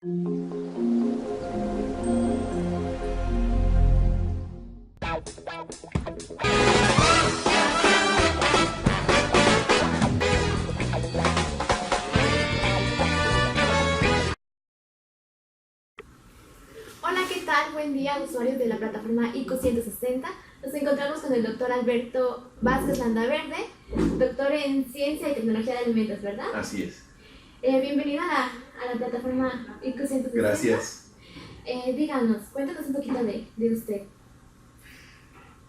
Hola, ¿qué tal? Buen día, usuarios de la plataforma ICO 160. Nos encontramos con el doctor Alberto Vázquez Landaverde, doctor en Ciencia y Tecnología de Alimentos, ¿verdad? Así es. Bienvenido a la plataforma ICO 160. Gracias. Díganos, cuéntanos un poquito de usted.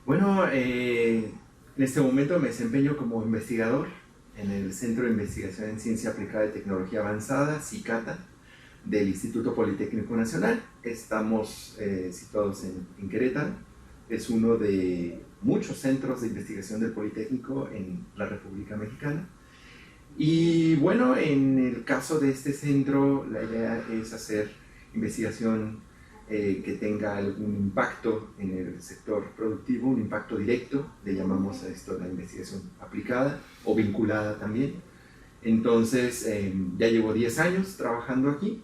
Bueno, en este momento me desempeño como investigador en el Centro de Investigación en Ciencia Aplicada y Tecnología Avanzada, CICATA, del Instituto Politécnico Nacional. Estamos situados en Querétaro. Es uno de muchos centros de investigación del Politécnico en la República Mexicana. Y bueno, en el caso de este centro, la idea es hacer investigación que tenga algún impacto en el sector productivo, un impacto directo, le llamamos a esto la investigación aplicada o vinculada también. Entonces, ya llevo 10 años trabajando aquí.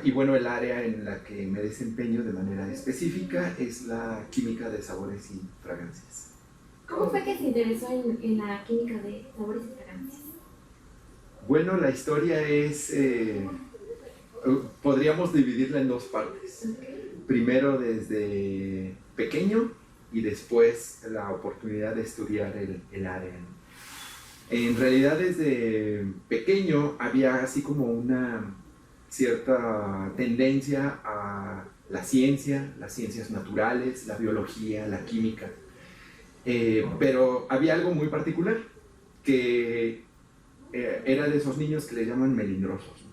Y bueno, el área en la que me desempeño de manera específica es la química de sabores y fragancias. ¿Cómo fue que se interesó en la química de sabores y fragancias? Bueno, la historia es, podríamos dividirla en dos partes. Primero desde pequeño y después la oportunidad de estudiar el área. En realidad desde pequeño había así como una cierta tendencia a la ciencia, las ciencias naturales, la biología, la química. Pero había algo muy particular, que era de esos niños que le llaman melindrosos.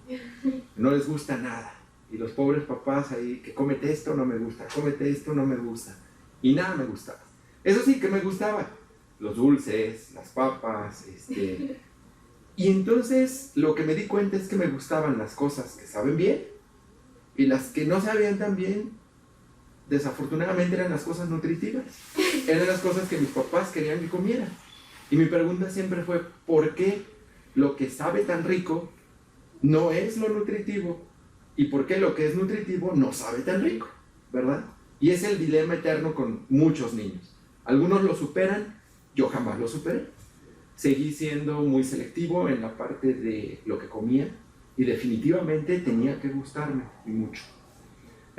No les gusta nada. Y los pobres papás ahí, que cómete esto, no me gusta, cómete esto, no me gusta. Y nada me gustaba. Eso sí que me gustaba. Los dulces, las papas, Y entonces lo que me di cuenta es que me gustaban las cosas que saben bien y las que no sabían tan bien, desafortunadamente eran las cosas nutritivas. Eran las cosas que mis papás querían que comiera. Y mi pregunta siempre fue, ¿por qué lo que sabe tan rico no es lo nutritivo? ¿Y por qué lo que es nutritivo no sabe tan rico? ¿Verdad? Y es el dilema eterno con muchos niños. Algunos lo superan, yo jamás lo superé. Seguí siendo muy selectivo en la parte de lo que comía y definitivamente tenía que gustarme y mucho.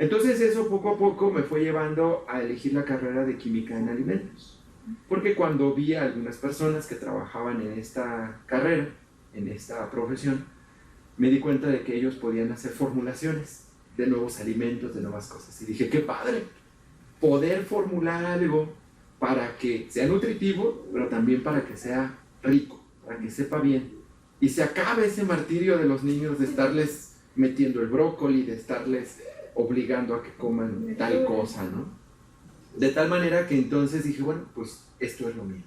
Entonces eso poco a poco me fue llevando a elegir la carrera de química en alimentos. Porque cuando vi a algunas personas que trabajaban en esta carrera, en esta profesión, me di cuenta de que ellos podían hacer formulaciones de nuevos alimentos, de nuevas cosas. Y dije, qué padre, poder formular algo para que sea nutritivo, pero también para que sea rico, para que sepa bien. Y se acabe ese martirio de los niños de estarles metiendo el brócoli, de estarles obligando a que coman tal cosa, ¿no? De tal manera que entonces dije, bueno, pues esto es lo mío.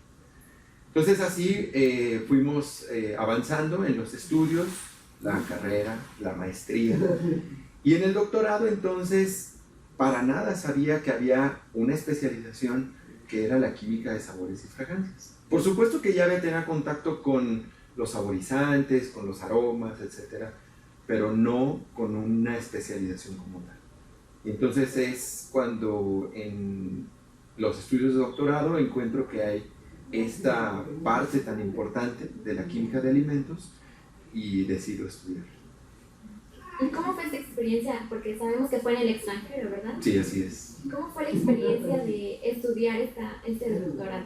Entonces así fuimos avanzando en los estudios, la carrera, la maestría. Y en el doctorado entonces para nada sabía que había una especialización que era la química de sabores y fragancias. Por supuesto que ya había tenido contacto con los saborizantes, con los aromas, etc., pero no con una especialización como tal. Y entonces es cuando en los estudios de doctorado encuentro que hay esta parte tan importante de la química de alimentos y decido estudiar. ¿Y cómo fue esta experiencia? Porque sabemos que fue en el extranjero, ¿verdad? Sí, así es. ¿Cómo fue la experiencia de estudiar este doctorado?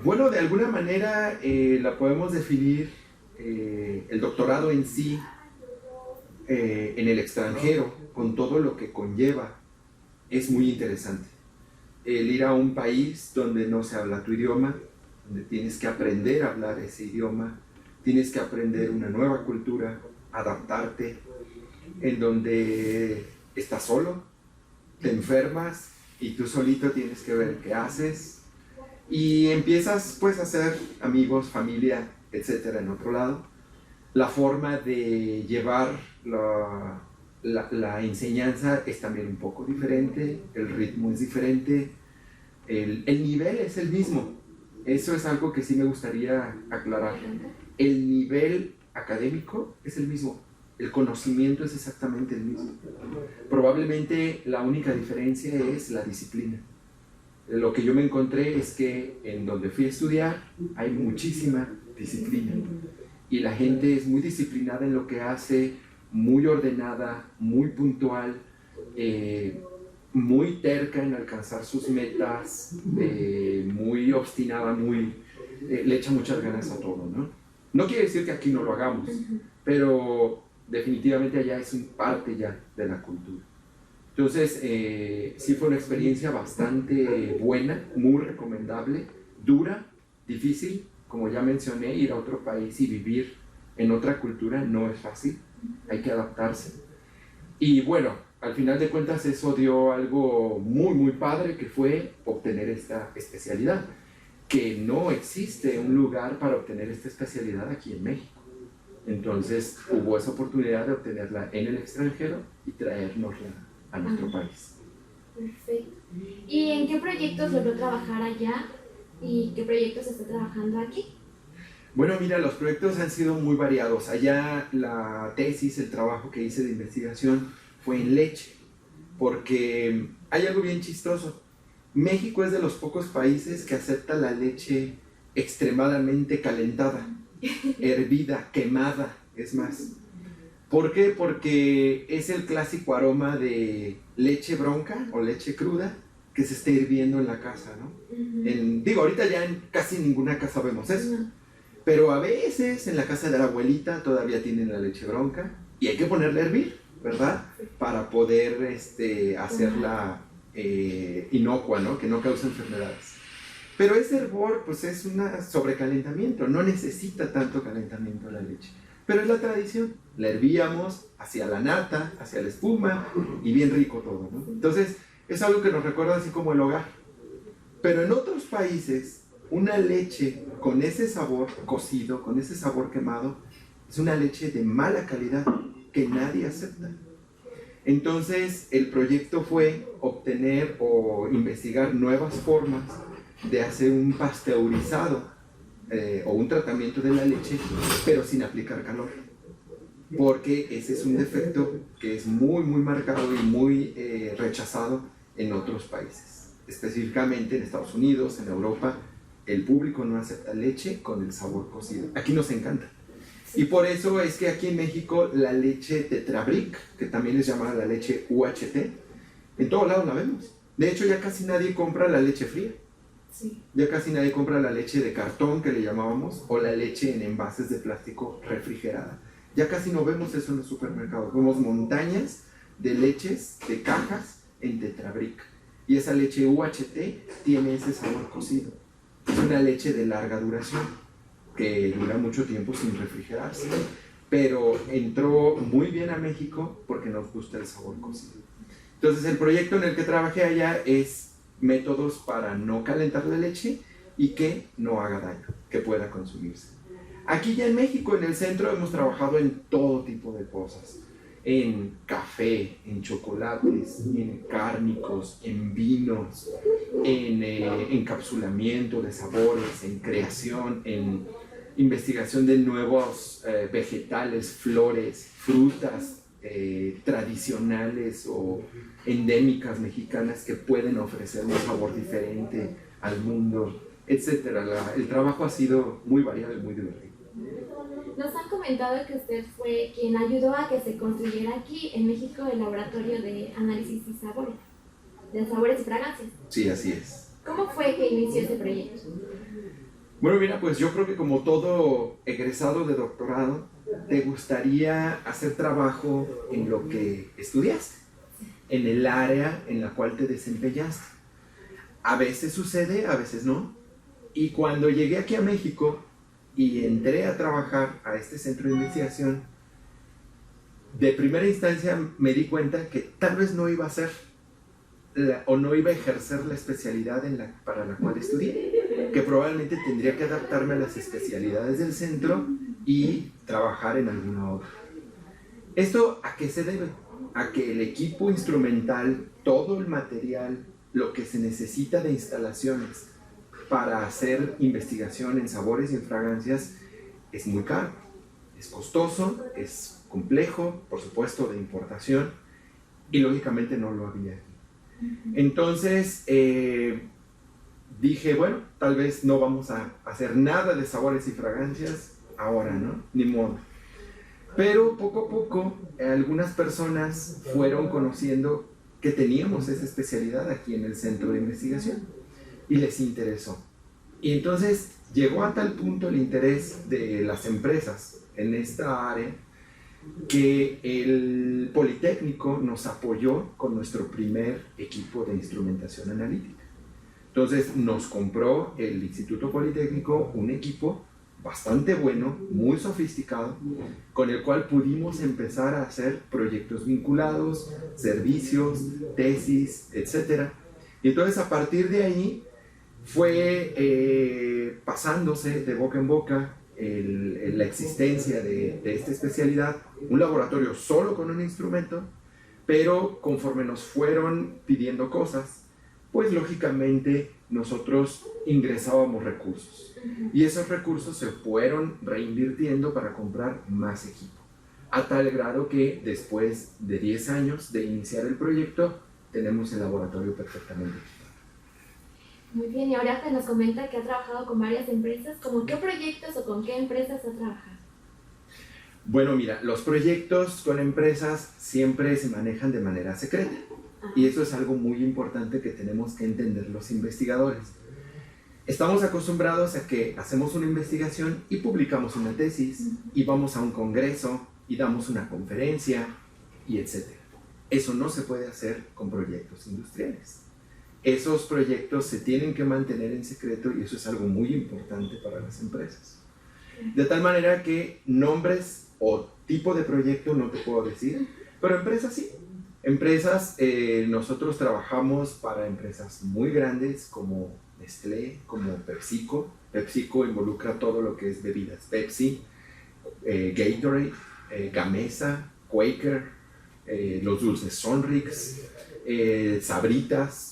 Bueno, de alguna manera la podemos definir el doctorado en sí en el extranjero, con todo lo que conlleva, es muy interesante. El ir a un país donde no se habla tu idioma, donde tienes que aprender a hablar ese idioma, tienes que aprender una nueva cultura, adaptarte, en donde estás solo, te enfermas y tú solito tienes que ver qué haces y empiezas pues a hacer amigos, familia, etcétera en otro lado. La forma de llevar la enseñanza es también un poco diferente, el ritmo es diferente, el nivel es el mismo. Eso es algo que sí me gustaría aclarar. El nivel académico es el mismo, el conocimiento es exactamente el mismo. Probablemente la única diferencia es la disciplina. Lo que yo me encontré es que en donde fui a estudiar hay muchísima disciplina y la gente es muy disciplinada en lo que hace, muy ordenada, muy puntual, muy terca en alcanzar sus metas, muy obstinada, le echa muchas ganas a todo, ¿no? No quiere decir que aquí no lo hagamos, pero definitivamente allá es parte ya de la cultura. Entonces, sí fue una experiencia bastante buena, muy recomendable, dura, difícil, como ya mencioné, ir a otro país y vivir en otra cultura no es fácil, hay que adaptarse. Y bueno, al final de cuentas eso dio algo muy padre, que fue obtener esta especialidad, que no existe un lugar para obtener esta especialidad aquí en México. Entonces hubo esa oportunidad de obtenerla en el extranjero y traérnosla a nuestro país. Perfecto. ¿Y en qué proyectos logró trabajar allá y qué proyectos está trabajando aquí? Bueno, mira, los proyectos han sido muy variados. Allá la tesis, el trabajo que hice de investigación fue en leche, porque hay algo bien chistoso. México es de los pocos países que acepta la leche extremadamente calentada, hervida, quemada, es más. ¿Por qué? Porque es el clásico aroma de leche bronca o leche cruda que se está hirviendo en la casa, ¿no? Digo, ahorita ya en casi ninguna casa vemos eso, pero a veces en la casa de la abuelita todavía tienen la leche bronca y hay que ponerla a hervir, ¿verdad? Para poder hacerla inocua, ¿no? Que no cause enfermedades. Pero ese hervor, pues es un sobrecalentamiento, no necesita tanto calentamiento la leche. Pero es la tradición, la hervíamos hacia la nata, hacia la espuma y bien rico todo, ¿no? Entonces es algo que nos recuerda así como el hogar. Pero en otros países, una leche con ese sabor cocido, con ese sabor quemado, es una leche de mala calidad que nadie acepta. Entonces el proyecto fue obtener o investigar nuevas formas de hacer un pasteurizado o un tratamiento de la leche, pero sin aplicar calor, porque ese es un defecto que es muy marcado y muy rechazado en otros países, específicamente en Estados Unidos, en Europa. El público no acepta leche con el sabor cocido. Aquí nos encanta. Y por eso es que aquí en México la leche Tetrabric, que también es llamada la leche UHT, en todos lados la vemos. De hecho, ya casi nadie compra la leche fría. Sí. Ya casi nadie compra la leche de cartón, que le llamábamos, o la leche en envases de plástico refrigerada. Ya casi no vemos eso en los supermercados. Vemos montañas de leches, de cajas en Tetrabric. Y esa leche UHT tiene ese sabor cocido. Es una leche de larga duración, que dura mucho tiempo sin refrigerarse. Pero entró muy bien a México porque nos gusta el sabor cocido. Entonces el proyecto en el que trabajé allá es métodos para no calentar la leche y que no haga daño, que pueda consumirse. Aquí ya en México, en el centro, hemos trabajado en todo tipo de cosas. En café, en chocolates, en cárnicos, en vinos, en encapsulamiento de sabores, en creación, en investigación de nuevos vegetales, flores, frutas tradicionales o endémicas mexicanas que pueden ofrecer un sabor diferente al mundo, etc. El trabajo ha sido muy variado y muy divertido. Nos han comentado que usted fue quien ayudó a que se construyera aquí en México el laboratorio de análisis y sabores, de sabores y fragancias. Sí, así es. ¿Cómo fue que inició ese proyecto? Bueno, mira, pues yo creo que como todo egresado de doctorado, te gustaría hacer trabajo en lo que estudiaste, en el área en la cual te desempeñaste. A veces sucede, a veces no. Y cuando llegué aquí a México y entré a trabajar a este centro de investigación, de primera instancia me di cuenta que tal vez no iba a hacer o no iba a ejercer la especialidad para la cual estudié, que probablemente tendría que adaptarme a las especialidades del centro y trabajar en alguna otra. ¿Esto a qué se debe? A que el equipo instrumental, todo el material, lo que se necesita de instalaciones para hacer investigación en sabores y en fragancias es muy caro, es costoso, es complejo, por supuesto, de importación, y lógicamente no lo había aquí. Entonces dije, bueno, tal vez no vamos a hacer nada de sabores y fragancias ahora, ¿no? Ni modo. Pero poco a poco algunas personas fueron conociendo que teníamos esa especialidad aquí en el centro de investigación y les interesó. Y entonces llegó a tal punto el interés de las empresas en esta área que el Politécnico nos apoyó con nuestro primer equipo de instrumentación analítica. Entonces nos compró el Instituto Politécnico un equipo bastante bueno, muy sofisticado, con el cual pudimos empezar a hacer proyectos vinculados, servicios, tesis, etc. Y entonces a partir de ahí fue pasándose de boca en boca la existencia de esta especialidad, un laboratorio solo con un instrumento, pero conforme nos fueron pidiendo cosas, pues lógicamente nosotros ingresábamos recursos y esos recursos se fueron reinvirtiendo para comprar más equipo, a tal grado que después de 10 años de iniciar el proyecto tenemos el laboratorio perfectamente equipado. Muy bien, y ahora nos comenta que ha trabajado con varias empresas. ¿Cómo qué proyectos o con qué empresas ha trabajado? Bueno, mira, los proyectos con empresas siempre se manejan de manera secreta. Y eso es algo muy importante que tenemos que entender los investigadores. Estamos acostumbrados a que hacemos una investigación y publicamos una tesis, y vamos a un congreso y damos una conferencia, y etc. Eso no se puede hacer con proyectos industriales. Esos proyectos se tienen que mantener en secreto y eso es algo muy importante para las empresas. De tal manera que nombres o tipo de proyecto no te puedo decir, pero empresas sí. Empresas, nosotros trabajamos para empresas muy grandes como Nestlé, como PepsiCo. PepsiCo involucra todo lo que es bebidas Pepsi, Gatorade, Gamesa, Quaker, los dulces Sonrix, Sabritas.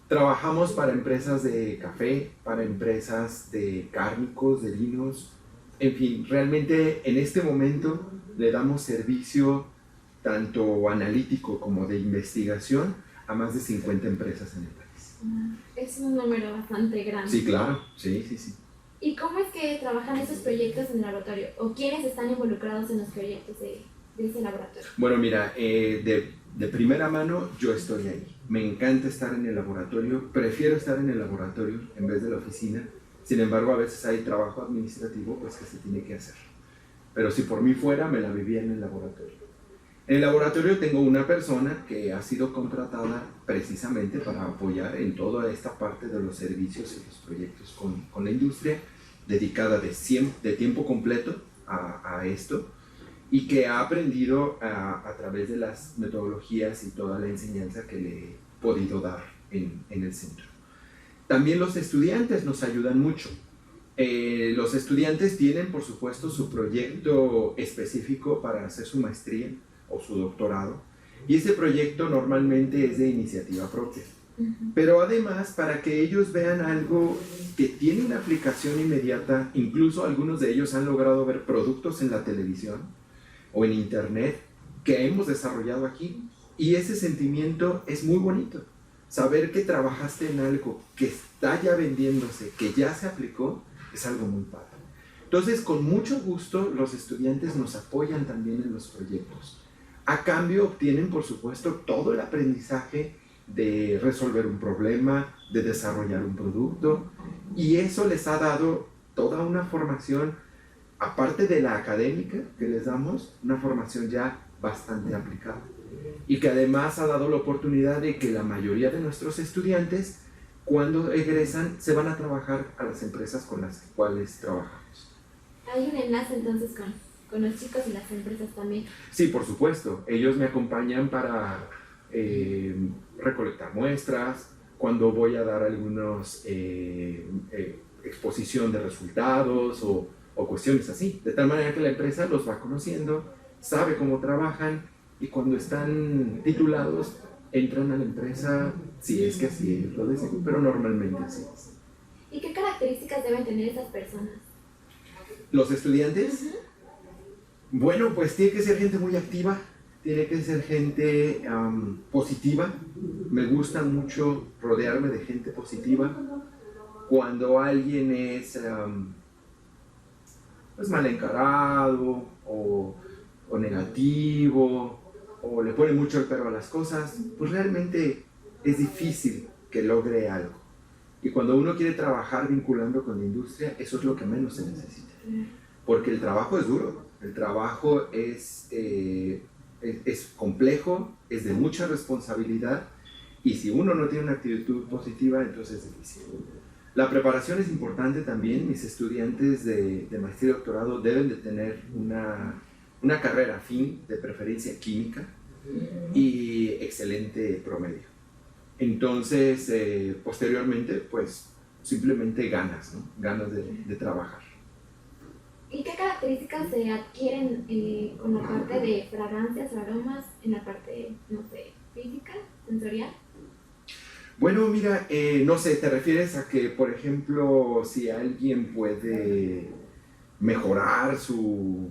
Trabajamos para empresas de café, para empresas de cárnicos, de vinos. En fin, realmente en este momento le damos servicio tanto analítico como de investigación a más de 50 empresas en el país. Es un número bastante grande. Sí, claro, sí. ¿Y cómo es que trabajan esos proyectos en el laboratorio? ¿O quiénes están involucrados en los proyectos de ese laboratorio? Bueno, mira, de primera mano yo estoy ahí. Me encanta estar en el laboratorio, prefiero estar en el laboratorio en vez de la oficina. Sin embargo, a veces hay trabajo administrativo pues, que se tiene que hacer. Pero si por mí fuera, me la vivía en el laboratorio. En el laboratorio tengo una persona que ha sido contratada precisamente para apoyar en toda esta parte de los servicios y los proyectos con la industria, dedicada de tiempo completo a esto y que ha aprendido a través de las metodologías y toda la enseñanza que le he podido dar en el centro. También los estudiantes nos ayudan mucho. Los estudiantes tienen, por supuesto, su proyecto específico para hacer su maestría o su doctorado, y ese proyecto normalmente es de iniciativa propia. Pero además, para que ellos vean algo que tiene una aplicación inmediata, incluso algunos de ellos han logrado ver productos en la televisión o en internet que hemos desarrollado aquí, y ese sentimiento es muy bonito. Saber que trabajaste en algo que está ya vendiéndose, que ya se aplicó, es algo muy padre. Entonces, con mucho gusto, los estudiantes nos apoyan también en los proyectos. A cambio, obtienen, por supuesto, todo el aprendizaje de resolver un problema, de desarrollar un producto, y eso les ha dado toda una formación, aparte de la académica que les damos, una formación ya bastante aplicada. Y que además ha dado la oportunidad de que la mayoría de nuestros estudiantes, cuando egresan, se van a trabajar a las empresas con las cuales trabajamos. Hay un enlace entonces con los chicos y las empresas también. Sí, por supuesto. Ellos me acompañan para recolectar muestras, cuando voy a dar algunos exposición de resultados o cuestiones así. De tal manera que la empresa los va conociendo, sabe cómo trabajan y cuando están titulados entran a la empresa, si es que así ellos lo desean, pero normalmente así es. ¿Y qué características deben tener esas personas? Los estudiantes, Bueno, pues tiene que ser gente muy activa, tiene que ser gente positiva. Me gusta mucho rodearme de gente positiva. Cuando alguien es pues mal encarado o negativo o le pone mucho el pero a las cosas, pues realmente es difícil que logre algo. Y cuando uno quiere trabajar vinculando con la industria, eso es lo que menos se necesita. Porque el trabajo es duro, el trabajo es complejo, es de mucha responsabilidad, y si uno no tiene una actitud positiva, entonces es difícil. La preparación es importante también. Mis estudiantes de maestría y doctorado deben de tener una carrera afín, de preferencia química, y excelente promedio. Entonces, posteriormente, pues simplemente ganas, ¿no? Ganas de trabajar. ¿Y qué características se adquieren con la parte de fragancias o aromas en la parte, no sé, física, sensorial? Bueno, mira, no sé, ¿te refieres a que, por ejemplo, si alguien puede mejorar su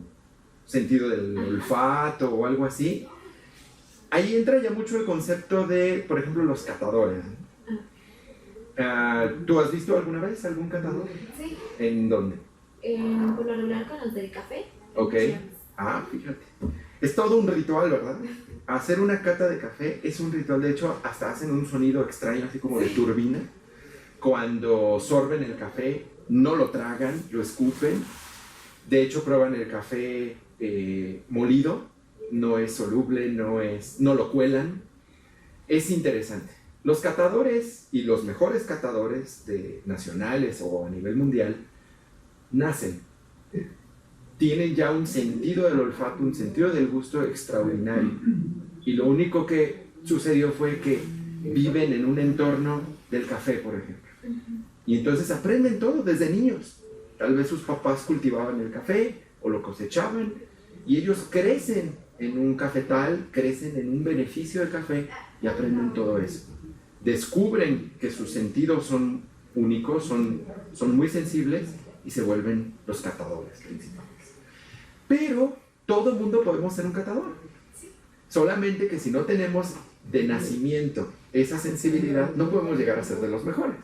sentido del olfato o algo así? Ahí entra ya mucho el concepto de, por ejemplo, los catadores. ¿Tú has visto alguna vez algún catador? Sí. ¿En dónde? Por lo regular con los del café. Ok. Fíjate. Es todo un ritual, ¿verdad? Hacer una cata de café es un ritual. De hecho, hasta hacen un sonido extraño, así como de turbina. Cuando sorben el café, no lo tragan, lo escupen. De hecho, prueban el café molido. No es soluble, no lo cuelan. Es interesante. Los catadores y los mejores catadores nacionales o a nivel mundial nacen. Tienen ya un sentido del olfato, un sentido del gusto extraordinario. Y lo único que sucedió fue que viven en un entorno del café, por ejemplo. Y entonces aprenden todo desde niños. Tal vez sus papás cultivaban el café o lo cosechaban, y ellos crecen en un cafetal, crecen en un beneficio del café y aprenden todo eso. Descubren que sus sentidos son únicos, son muy sensibles, y se vuelven los catadores principales. Pero todo el mundo podemos ser un catador. Solamente que si no tenemos de nacimiento esa sensibilidad, no podemos llegar a ser de los mejores.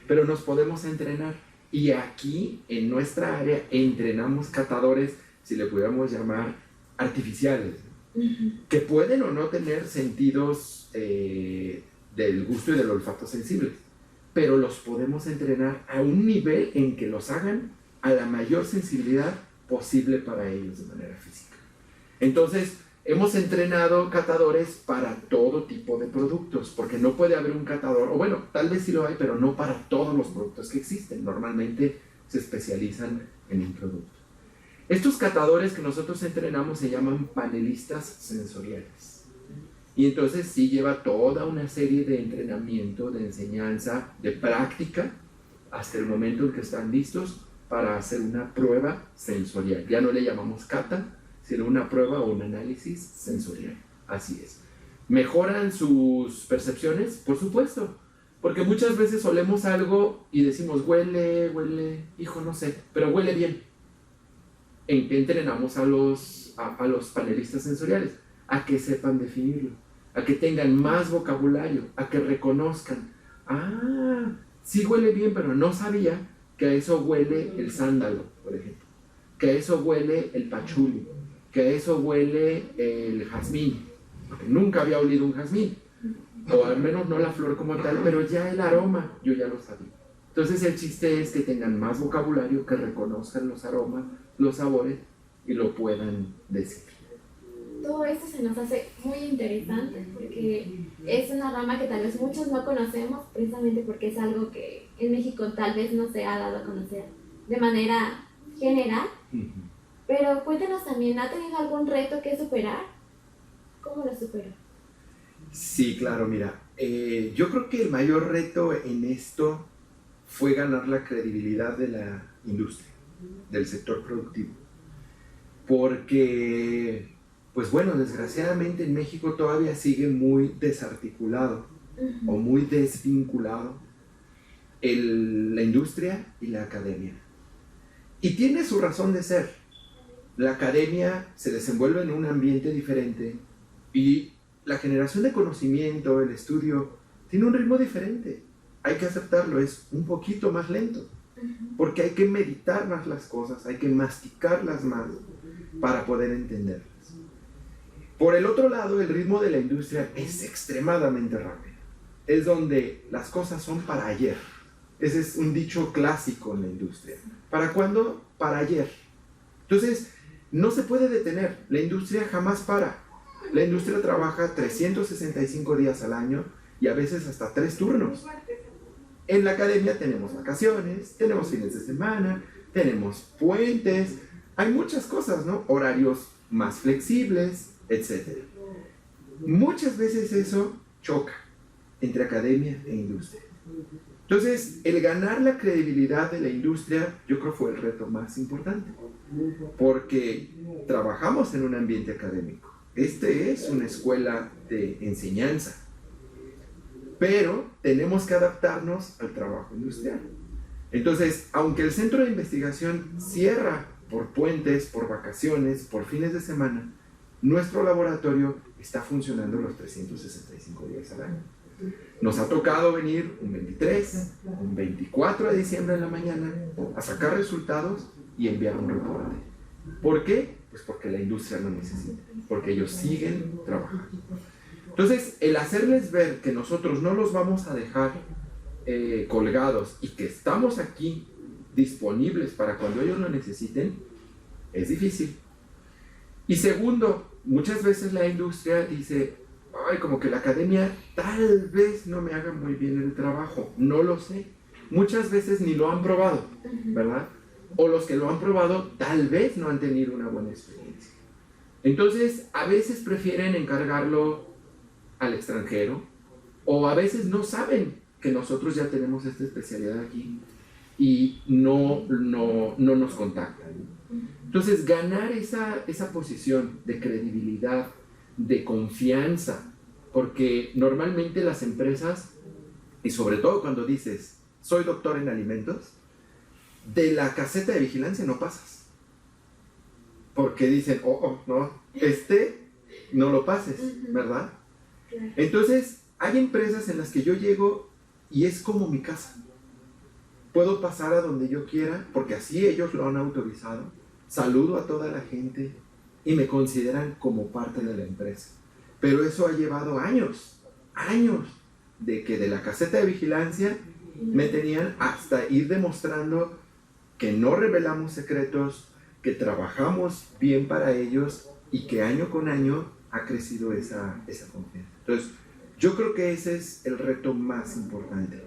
Pero nos podemos entrenar. Y aquí, en nuestra área, entrenamos catadores, si le pudiéramos llamar, artificiales, que pueden o no tener sentidos del gusto y del olfato sensibles, pero los podemos entrenar a un nivel en que los hagan a la mayor sensibilidad posible para ellos de manera física. Entonces, hemos entrenado catadores para todo tipo de productos, porque no puede haber un catador, o bueno, tal vez sí lo hay, pero no para todos los productos que existen. Normalmente se especializan en un producto. Estos catadores que nosotros entrenamos se llaman panelistas sensoriales. Y entonces sí lleva toda una serie de entrenamiento, de enseñanza, de práctica, hasta el momento en que están listos para hacer una prueba sensorial. Ya no le llamamos cata, sino una prueba o un análisis sensorial. Así es. ¿Mejoran sus percepciones? Por supuesto. Porque muchas veces olemos algo y decimos, huele, hijo, no sé, pero huele bien. ¿En qué entrenamos a los panelistas sensoriales? A que sepan definirlo, a que tengan más vocabulario, a que reconozcan, sí huele bien, pero no sabía que a eso huele el sándalo, por ejemplo, que a eso huele el pachuli, que a eso huele el jazmín, porque nunca había olido un jazmín, o al menos no la flor como tal, pero ya el aroma yo ya lo sabía. Entonces el chiste es que tengan más vocabulario, que reconozcan los aromas, los sabores, y lo puedan decir. Todo esto se nos hace muy interesante porque es una rama que tal vez muchos no conocemos, precisamente porque es algo que en México tal vez no se ha dado a conocer de manera general. Pero cuéntanos también, ¿ha tenido algún reto que superar? ¿Cómo lo superó? Sí, claro, mira, yo creo que el mayor reto en esto fue ganar la credibilidad de la industria, del sector productivo. Porque, pues bueno, desgraciadamente en México todavía sigue muy desarticulado o muy desvinculado la industria y la academia. Y tiene su razón de ser. la academia se desenvuelve en un ambiente diferente y la generación de conocimiento, el estudio, tiene un ritmo diferente. Hay que aceptarlo, es un poquito más lento, porque hay que meditar más las cosas, hay que masticarlas más para poder entenderlas. Por el otro lado, el ritmo de la industria es extremadamente rápido. Es donde las cosas son para ayer. Ese es un dicho clásico en la industria. ¿Para cuándo? Para ayer. Entonces, no se puede detener. La industria jamás para. La industria trabaja 365 días al año y a veces hasta 3 turnos. En la academia tenemos vacaciones, tenemos fines de semana, tenemos puentes, hay muchas cosas, ¿no? Horarios más flexibles, etc. Muchas veces eso choca entre academia e industria. Entonces, el ganar la credibilidad de la industria, yo creo fue el reto más importante, porque trabajamos en un ambiente académico. Este es una escuela de enseñanza, pero tenemos que adaptarnos al trabajo industrial. Entonces, aunque el centro de investigación cierra por puentes, por vacaciones, por fines de semana, nuestro laboratorio está funcionando los 365 días al año. Nos ha tocado venir un 23, un 24 de diciembre en la mañana a sacar resultados y enviar un reporte. ¿Por qué? Pues porque la industria lo necesita, porque ellos siguen trabajando. Entonces, el hacerles ver que nosotros no los vamos a dejar colgados y que estamos aquí disponibles para cuando ellos lo necesiten, es difícil. Y segundo, muchas veces la industria dice, ay, como que la academia tal vez no me haga muy bien el trabajo, no lo sé. Muchas veces ni lo han probado, ¿verdad? O los que lo han probado tal vez no han tenido una buena experiencia. Entonces, a veces prefieren encargarlo al extranjero, o a veces no saben que nosotros ya tenemos esta especialidad aquí y no nos contactan. Entonces, ganar esa posición de credibilidad, de confianza, porque normalmente las empresas, y sobre todo cuando dices, soy doctor en alimentos, de la caseta de vigilancia no pasas. Porque dicen, no, no lo pases, ¿verdad? Entonces, hay empresas en las que yo llego y es como mi casa. Puedo pasar a donde yo quiera, porque así ellos lo han autorizado. Saludo a toda la gente y me consideran como parte de la empresa. Pero eso ha llevado años de que de la caseta de vigilancia me tenían hasta ir demostrando que no revelamos secretos, que trabajamos bien para ellos y que año con año ha crecido esa confianza. Entonces, yo creo que ese es el reto más importante.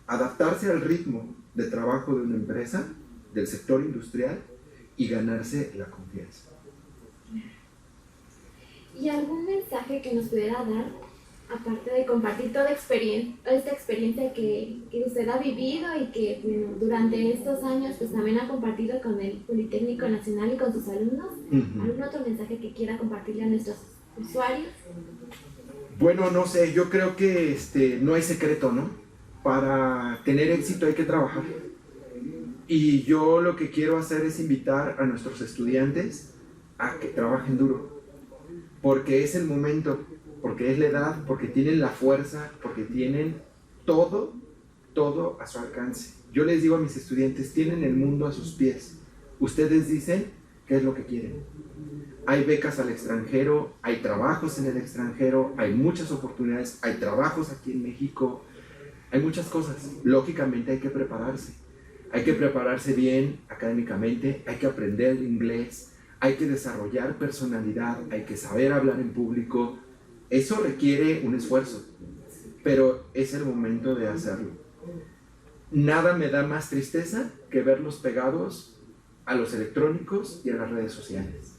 Adaptarse al ritmo de trabajo de una empresa, del sector industrial, y ganarse la confianza. ¿Y algún mensaje que nos pudiera dar, aparte de compartir toda esta experiencia que usted ha vivido y que durante estos años pues también ha compartido con el Politécnico Nacional y con sus alumnos? ¿Algún otro mensaje que quiera compartirle a nuestros usuarios? Bueno, no sé, yo creo que no hay secreto, ¿no? Para tener éxito hay que trabajar. Y yo lo que quiero hacer es invitar a nuestros estudiantes a que trabajen duro. Porque es el momento, porque es la edad, porque tienen la fuerza, porque tienen todo a su alcance. Yo les digo a mis estudiantes, tienen el mundo a sus pies. Ustedes dicen qué es lo que quieren. Hay becas al extranjero, hay trabajos en el extranjero, hay muchas oportunidades, hay trabajos aquí en México, hay muchas cosas. Lógicamente hay que prepararse. Hay que prepararse bien académicamente, hay que aprender inglés, hay que desarrollar personalidad, hay que saber hablar en público. Eso requiere un esfuerzo, pero es el momento de hacerlo. Nada me da más tristeza que verlos pegados a los electrónicos y a las redes sociales.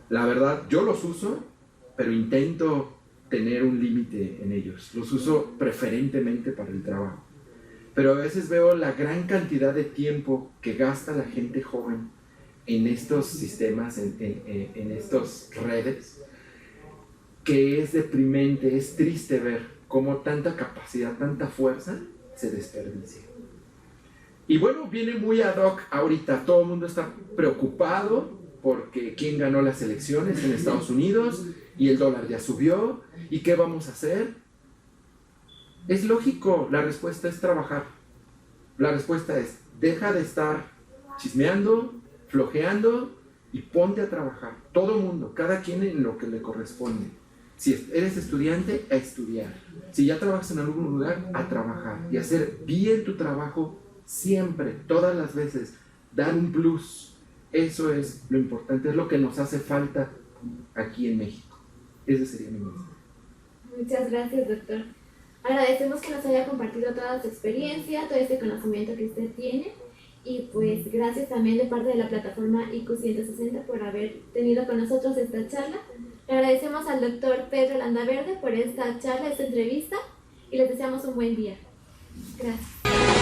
La verdad, yo los uso, pero intento tener un límite en ellos. Los uso preferentemente para el trabajo. Pero a veces veo la gran cantidad de tiempo que gasta la gente joven en estos sistemas, en estas redes, que es deprimente, es triste ver cómo tanta capacidad, tanta fuerza se desperdicia. Y bueno, viene muy ad hoc ahorita, todo el mundo está preocupado porque quién ganó las elecciones en Estados Unidos y el dólar ya subió y qué vamos a hacer. Es lógico, la respuesta es trabajar. La respuesta es, deja de estar chismeando, flojeando y ponte a trabajar. Todo mundo, cada quien en lo que le corresponde. Si eres estudiante, a estudiar. Si ya trabajas en algún lugar, a trabajar y hacer bien tu trabajo siempre, todas las veces. Dar un plus. Eso es lo importante, es lo que nos hace falta aquí en México. Ese sería mi mensaje. Muchas gracias, doctor. Agradecemos que nos haya compartido toda su experiencia, todo este conocimiento que usted tiene. Y pues gracias también de parte de la plataforma IQ 160 por haber tenido con nosotros esta charla. Le agradecemos al doctor Pedro Landaverde por esta charla, esta entrevista, y les deseamos un buen día. Gracias.